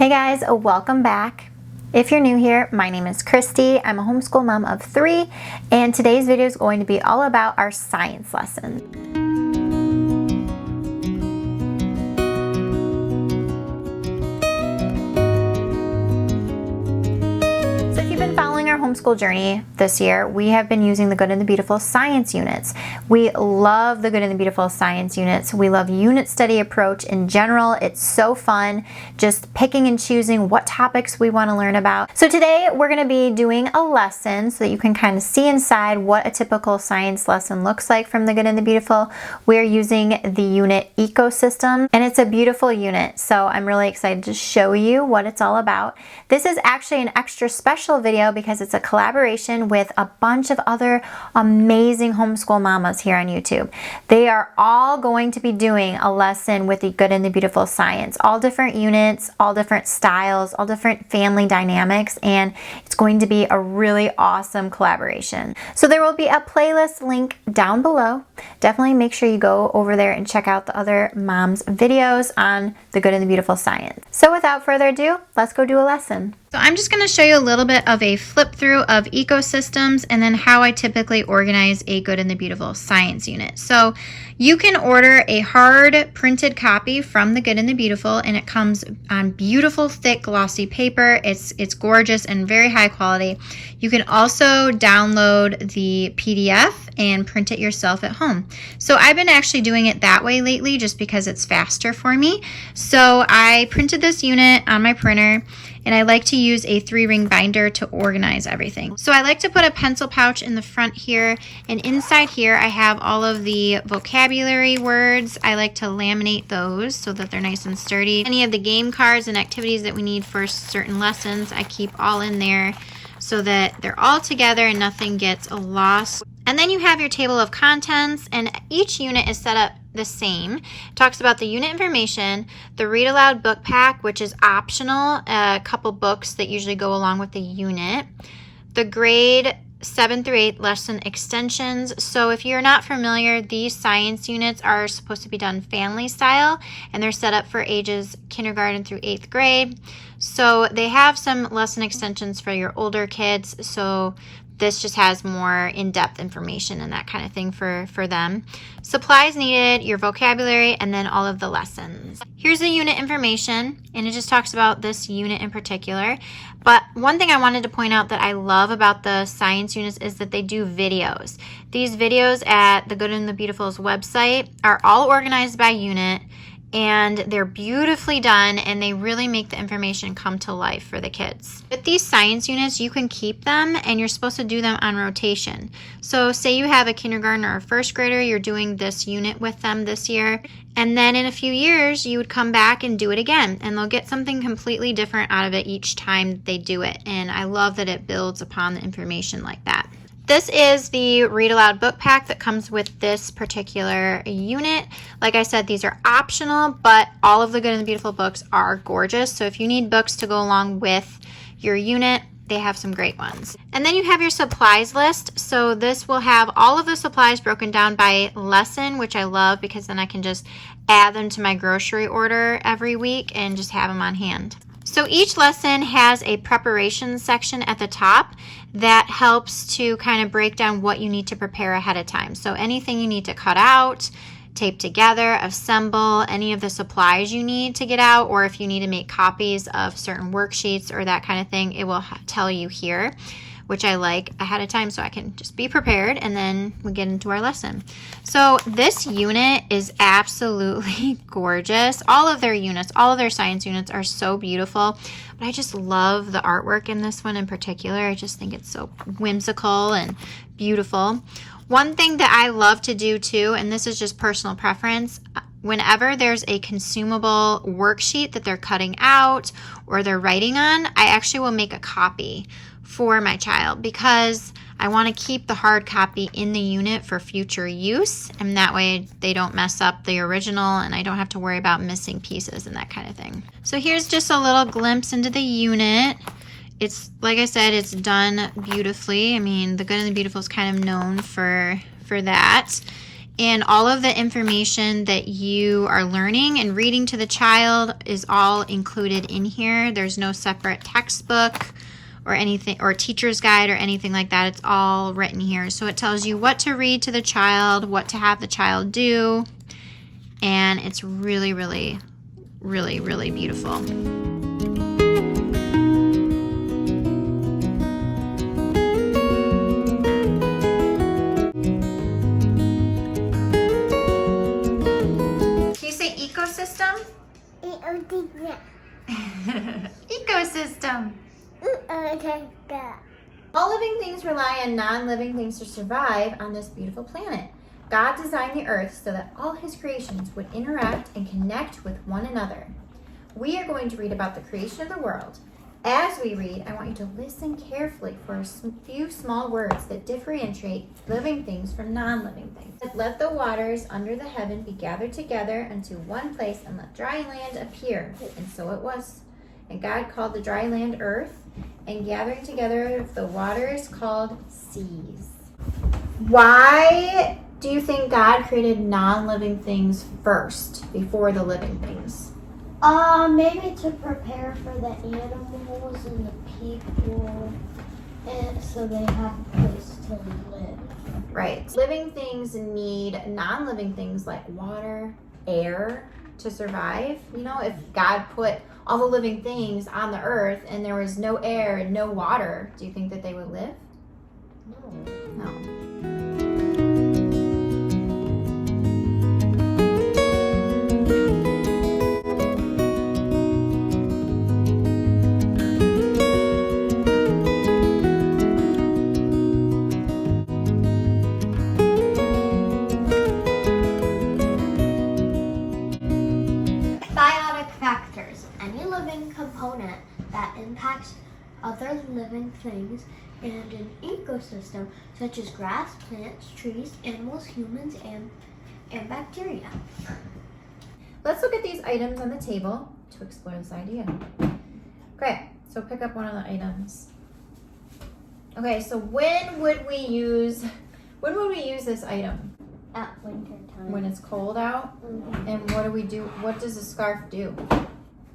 Hey guys, welcome back. If you're new here, my name is Christy. I'm a homeschool mom of 3, and today's video is going to be all about our science lesson. Our homeschool journey this year, we have been using the Good and the Beautiful science units. We love the Good and the Beautiful science units. We love unit study approach in general. It's so fun just picking and choosing what topics we want to learn about. So today we're going to be doing a lesson so that you can kind of see inside what a typical science lesson looks like from the Good and the Beautiful. We're using the unit ecosystem, and it's a beautiful unit, so I'm really excited to show you what it's all about. This is actually an extra special video because it's a collaboration with a bunch of other amazing homeschool mamas here on YouTube. They are all going to be doing a lesson with the Good and the Beautiful science, all different units, all different styles, all different family dynamics, and it's going to be a really awesome collaboration. So there will be a playlist link down below. Definitely make sure you go over there and check out the other moms' videos on the Good and the Beautiful science. So without further ado, let's go do a lesson. So I'm just going to show you a little bit of a flip through of ecosystems and then how I typically organize a Good and the Beautiful science unit. So you can order a hard printed copy from the Good and the Beautiful, and it comes on beautiful thick glossy paper. It's gorgeous and very high quality. You can also download the PDF and print it yourself at home. So I've been actually doing it that way lately just because it's faster for me. So I printed this unit on my printer, and I like to use a 3-ring binder to organize everything. So I like to put a pencil pouch in the front here, and inside here I have all of the vocabulary words. I like to laminate those so that they're nice and sturdy. Any of the game cards and activities that we need for certain lessons, I keep all in there so that they're all together and nothing gets lost. And then you have your table of contents, and each unit is set up the same. It talks about the unit information, the read aloud book pack, which is optional, a couple books that usually go along with the unit, the grade 7 through 8 lesson extensions. So if you're not familiar, these science units are supposed to be done family style, and they're set up for ages kindergarten through 8th grade. So they have some lesson extensions for your older kids, so this just has more in-depth information and that kind of thing for them. Supplies needed, your vocabulary, and then all of the lessons. Here's the unit information, and it just talks about this unit in particular. But one thing I wanted to point out that I love about the science units is that they do videos. These videos at the Good and the Beautiful's website are all organized by unit, and they're beautifully done, and they really make the information come to life for the kids. With these science units, you can keep them, and you're supposed to do them on rotation. So say you have a kindergarten or a first grader, you're doing this unit with them this year, and then in a few years, you would come back and do it again, and they'll get something completely different out of it each time they do it, and I love that it builds upon the information like that. This is the read aloud book pack that comes with this particular unit. Like I said, these are optional, but all of the Good and the Beautiful books are gorgeous. So if you need books to go along with your unit, they have some great ones. And then you have your supplies list. So this will have all of the supplies broken down by lesson, which I love because then I can just add them to my grocery order every week and just have them on hand. So each lesson has a preparation section at the top that helps to kind of break down what you need to prepare ahead of time. So anything you need to cut out, tape together, assemble, any of the supplies you need to get out, or if you need to make copies of certain worksheets or that kind of thing, it will tell you here, which I like ahead of time so I can just be prepared, and then we get into our lesson. So this unit is absolutely gorgeous. All of their units, all of their science units are so beautiful, but I just love the artwork in this one in particular. I just think it's so whimsical and beautiful. One thing that I love to do too, and this is just personal preference, whenever there's a consumable worksheet that they're cutting out or they're writing on, I actually will make a copy for my child because I want to keep the hard copy in the unit for future use, and that way they don't mess up the original and I don't have to worry about missing pieces and that kind of thing. So here's just a little glimpse into the unit. It's, like I said, it's done beautifully. I mean, the Good and the Beautiful is kind of known for that. And all of the information that you are learning and reading to the child is all included in here. There's no separate textbook or anything, or teacher's guide or anything like that. It's all written here. So it tells you what to read to the child, what to have the child do. And it's really, really, really, really beautiful. Ecosystem? Ecosystem. All living things rely on non-living things to survive on this beautiful planet. God designed the earth so that all his creations would interact and connect with one another. We are going to read about the creation of the world. As we read, I want you to listen carefully for a few small words that differentiate living things from non-living things. Let the waters under the heaven be gathered together into one place, and let dry land appear. And so it was. And God called the dry land earth, and gathering together of the waters called seas. Why do you think God created non-living things first before the living things? Maybe to prepare for the animals and the people, and so they have a place to live. Right. Living things need non-living things like water, air to survive. You know, if God put all the living things on the earth and there was no air and no water, do you think that they would live? No. That impacts other living things and an ecosystem such as grass, plants, trees, animals, humans, and bacteria. Let's look at these items on the table to explore this idea. Okay, so pick up one of the items. Okay, so when would we use this item? At winter time. When it's cold out? Mm-hmm. And what do we do? What does a scarf do?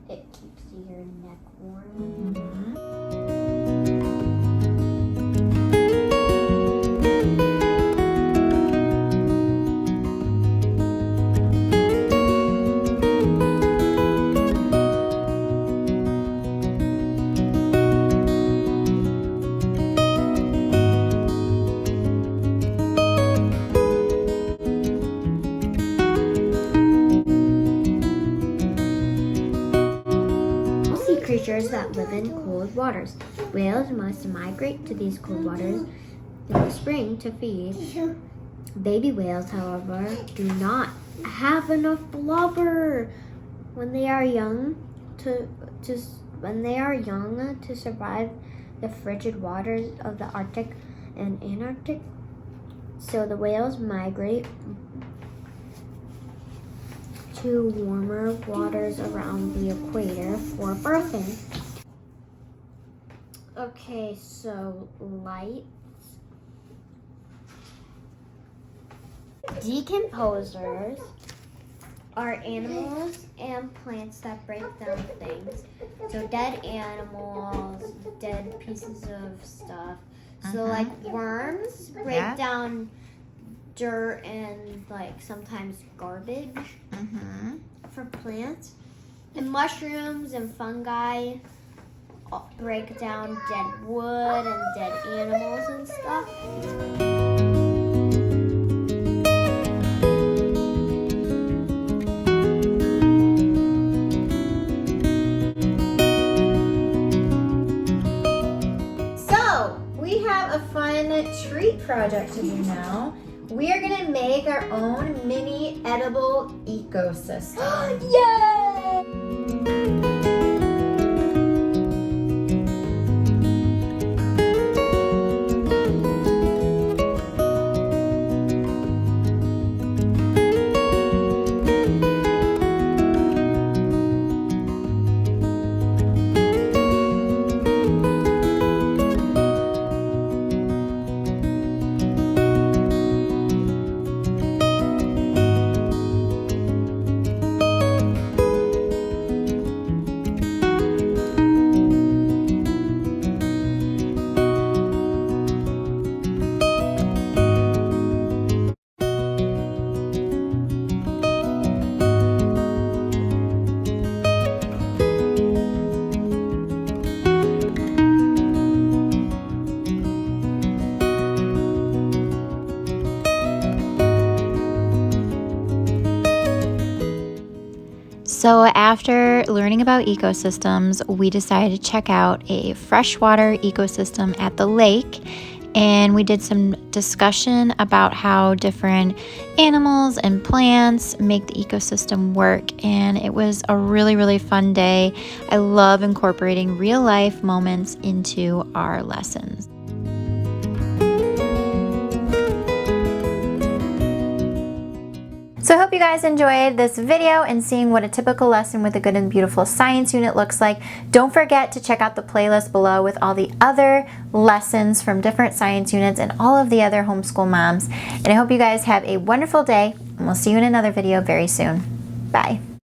It keeps your neck warm. Mm-hmm. Creatures that live in cold waters. Whales must migrate to these cold waters in the spring to feed. Baby whales, however, do not have enough blubber when they are young to survive the frigid waters of the Arctic and Antarctic. So the whales migrate to warmer waters around the equator for birthing. Okay, so lights. Decomposers are animals and plants that break down things. So dead animals, dead pieces of stuff. So like worms break down dirt and like sometimes garbage for plants. And mushrooms and fungi break down dead wood and dead animals and stuff. So we have a fun treat project to do now. We are gonna make our own mini edible ecosystem. Yay! So after learning about ecosystems, we decided to check out a freshwater ecosystem at the lake, and we did some discussion about how different animals and plants make the ecosystem work, and it was a really fun day. I love incorporating real life moments into our lessons. So I hope you guys enjoyed this video and seeing what a typical lesson with the Good and Beautiful science unit looks like. Don't forget to check out the playlist below with all the other lessons from different science units and all of the other homeschool moms. And I hope you guys have a wonderful day, and we'll see you in another video very soon. Bye.